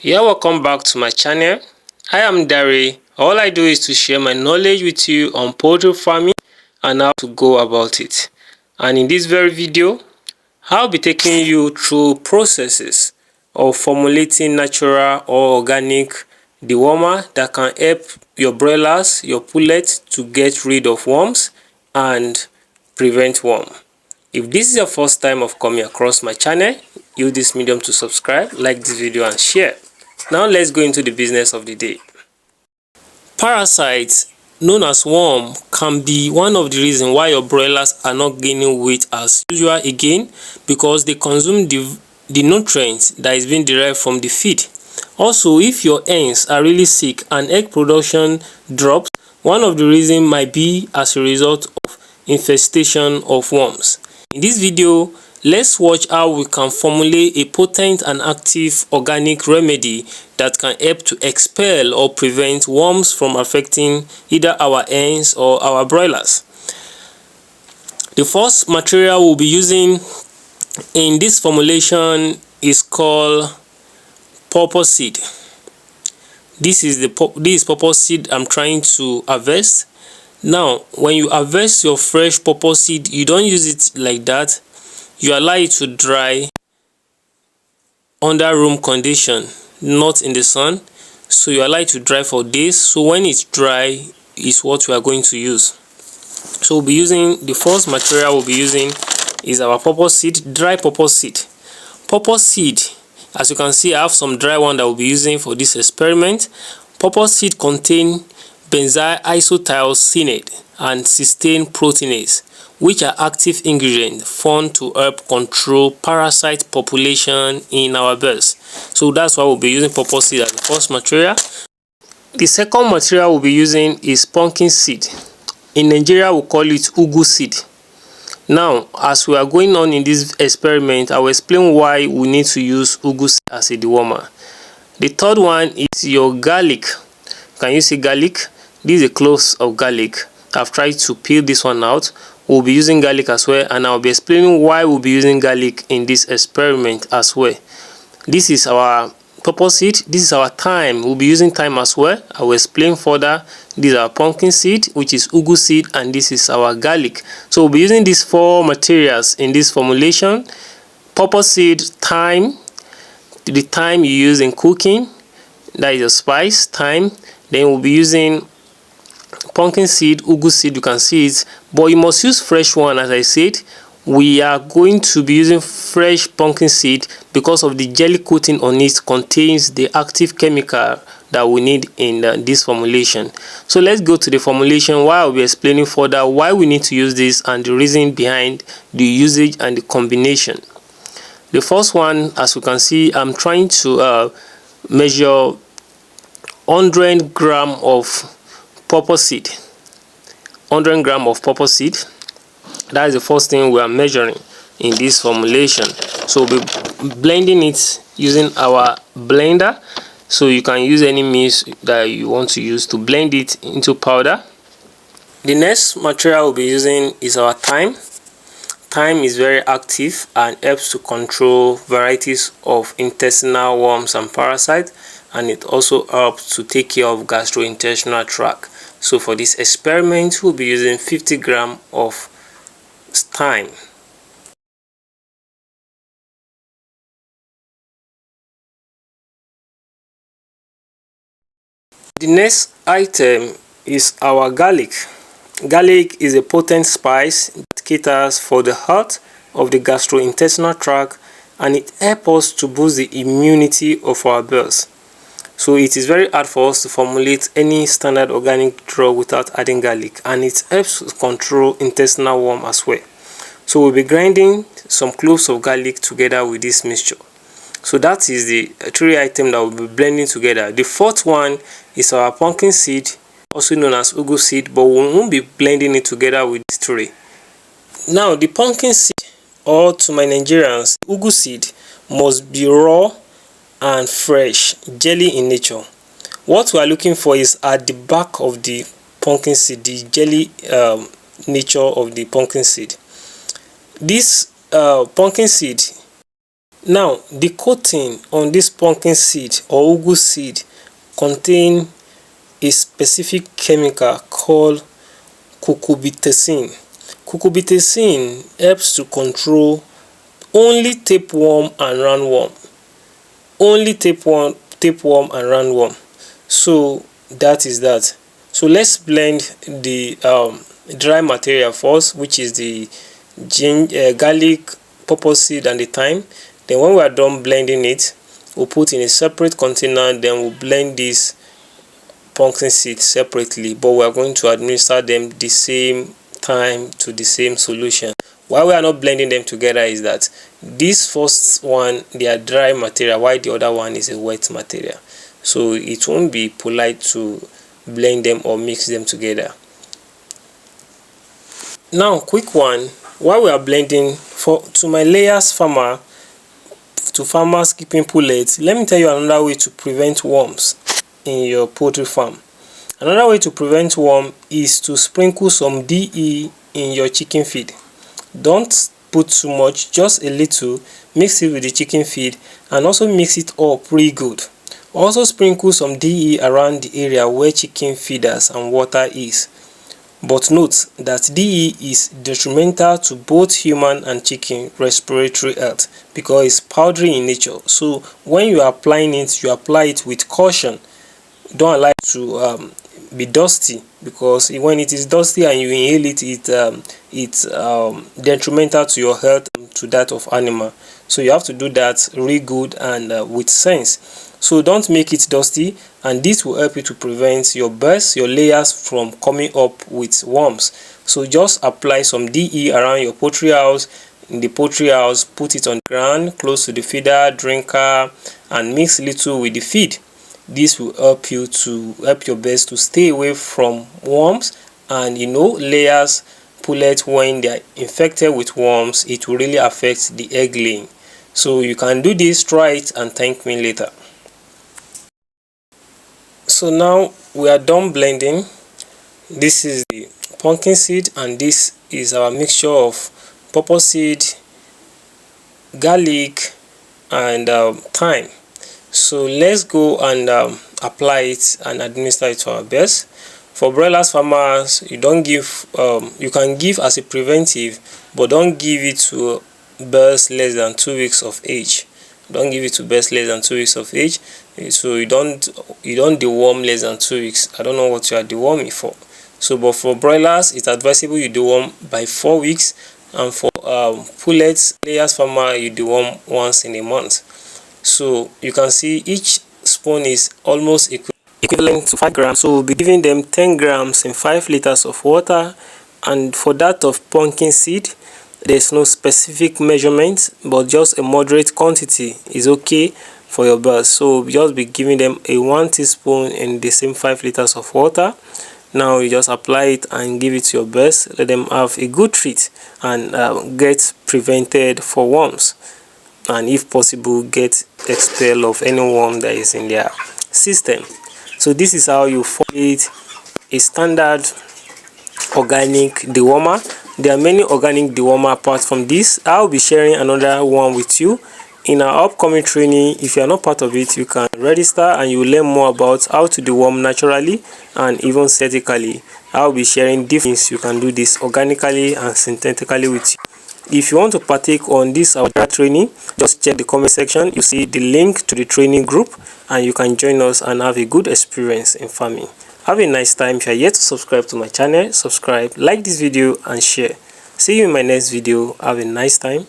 Yeah, welcome back to my channel. I am Dari. All I do is to share my knowledge with you on poultry farming and how to go about it. And in this very video, I'll be taking you through processes of formulating natural or organic dewormer that can help your broilers, your pullets to get rid of worms and prevent worm. If this is your first time of coming across my channel, use this medium to subscribe, like this video and share. Now let's go into the business of the day. Parasites known as worm can be one of the reasons why your broilers are not gaining weight as usual again, because they consume the nutrients that is being derived from the feed. Also, if your hens are really sick and egg production drops, one of the reasons might be as a result of infestation of worms. In this video, let's watch how we can formulate a potent and active organic remedy that can help to expel or prevent worms from affecting either our hens or our broilers. The first material we'll be using in this formulation is called pawpaw seed. This is pawpaw seed I'm trying to harvest. Now, when you harvest your fresh pawpaw seed, you don't use it like that. You allow it to dry under room condition, not in the sun. So you allow it to dry for days. So when it's dry is what we are going to use. So we'll be using the first material we'll be using is our pawpaw seed, dry pawpaw seed. Pawpaw seed, as you can see, I have some dry one that we'll be using for this experiment. Pawpaw seed contain benzyl isothiocyanate and cysteine proteinase, which are active ingredients found to help control parasite population in our birds. So that's why we'll be using pawpaw seed as the first material. The second material we'll be using is pumpkin seed. In Nigeria, we call it ugu seed. Now, as we are going on in this experiment, I will explain why we need to use ugu seed as a dewormer. The third one is your garlic. Can you see garlic? This is a clove of garlic. I've tried to peel this one out. We'll be using garlic as well, and I'll be explaining why we'll be using garlic in this experiment as well. This is our pawpaw seed. This is our thyme. We'll be using thyme as well. I will explain further. This is our pumpkin seed, which is ugu seed, and this is our garlic. So we'll be using these four materials in this formulation: pawpaw seed, thyme, the thyme you use in cooking, that is a spice, thyme. Then we'll be using pumpkin seed, ugu seed, you can see it, but you must use fresh one. As I said, we are going to be using fresh pumpkin seed because of the jelly coating on it contains the active chemical that we need in this formulation. So let's go to the formulation while I'll be explaining further why we need to use this and the reason behind the usage and the combination. The first one, as you can see, I'm trying to measure 100 gram of pawpaw seed. 100 gram of pawpaw seed. That is the first thing we are measuring in this formulation. So we'll be blending it using our blender. So you can use any means that you want to use to blend it into powder. The next material we'll be using is our thyme. Thyme is very active and helps to control varieties of intestinal worms and parasites, and it also helps to take care of gastrointestinal tract. So for this experiment, we'll be using 50 gram of thyme. The next item is our garlic. Garlic is a potent spice that caters for the health of the gastrointestinal tract, and it helps us to boost the immunity of our birds. So it is very hard for us to formulate any standard organic drug without adding garlic, and it helps to control intestinal worm as well. So we'll be grinding some cloves of garlic together with this mixture. So that is the three items that we'll be blending together. The fourth one is our pumpkin seed, also known as ugu seed, but we won't be blending it together with these three. Now, the pumpkin seed, or to my Nigerians, ugu seed, must be raw and fresh, jelly in nature. What we are looking for is at the back of the pumpkin seed, the jelly nature of the pumpkin seed. This pumpkin seed Now the coating on this pumpkin seed or ugu seed contain a specific chemical called cucurbitacin. Cucurbitacin helps to control only tapeworm and roundworm. Only tapeworm and roundworm. So that is that. So let's blend the dry material first, which is the garlic, pepper seed and the thyme. Then when we are done blending it, we'll put in a separate container. Then we'll blend this pumpkin seed separately, but we are going to administer them the same time to the same solution. Why we are not blending them together is that this first one, they are dry material, while the other one is a wet material, so it won't be polite to blend them or mix them together. Now quick one, while we are blending, to my layers farmer, to farmers keeping pullets, let me tell you another way to prevent worms in your poultry farm. Another way to prevent worm is to sprinkle some DE in your chicken feed. Don't put too much, just a little. Mix it with the chicken feed and also mix it up pretty good. Also sprinkle some DE around the area where chicken feeders and water is. But note that DE is detrimental to both human and chicken respiratory health because it's powdery in nature. So when you are applying it, you apply it with caution. Don't allow it to be dusty, because when it is dusty and you inhale it, it's detrimental to your health and to that of animal. So you have to do that really good and with sense. So don't make it dusty, and this will help you to prevent your birds, your layers from coming up with worms. So just apply some DE around your poultry house. In the poultry house, put it on the ground close to the feeder, drinker, and mix little with the feed. This will help you to help your birds to stay away from worms, and layers, pullets, when they are infected with worms, it will really affect the egg laying. So you can do this, try it, and thank me later. So now we are done blending. This is the pumpkin seed and this is our mixture of pepper seed, garlic, and thyme. So let's go and apply it and administer it to our birds. For broilers farmers, you can give as a preventive, but don't give it to birds less than 2 weeks of age. Don't give it to birds less than 2 weeks of age. So you don't deworm less than 2 weeks. I don't know what you are deworming for. So but for broilers, it's advisable you deworm by 4 weeks, and for pullets, layers farmer, you deworm once in a month. So you can see each spoon is almost equivalent to 5 grams. So we'll be giving them 10 grams in 5 liters of water. And for that of pumpkin seed, there's no specific measurement, but just a moderate quantity is okay for your birds. So just be giving them a 1 teaspoon in the same 5 liters of water. Now you just apply it and give it to your birds. Let them have a good treat and get prevented for worms, and if possible get expel of any worm that is in their system. So this is how you formulate a standard organic dewormer. There are many organic dewormer apart from this. I'll be sharing another one with you in our upcoming training. If you are not part of it, you can register and you will learn more about how to deworm naturally and even synthetically. I'll be sharing different things you can do this organically and synthetically with you. If you want to partake on this our training, just check the comment section. You see the link to the training group and you can join us and have a good experience in farming. Have a nice time. If you are yet to subscribe to my channel, subscribe, like this video and share. See you in my next video. Have a nice time.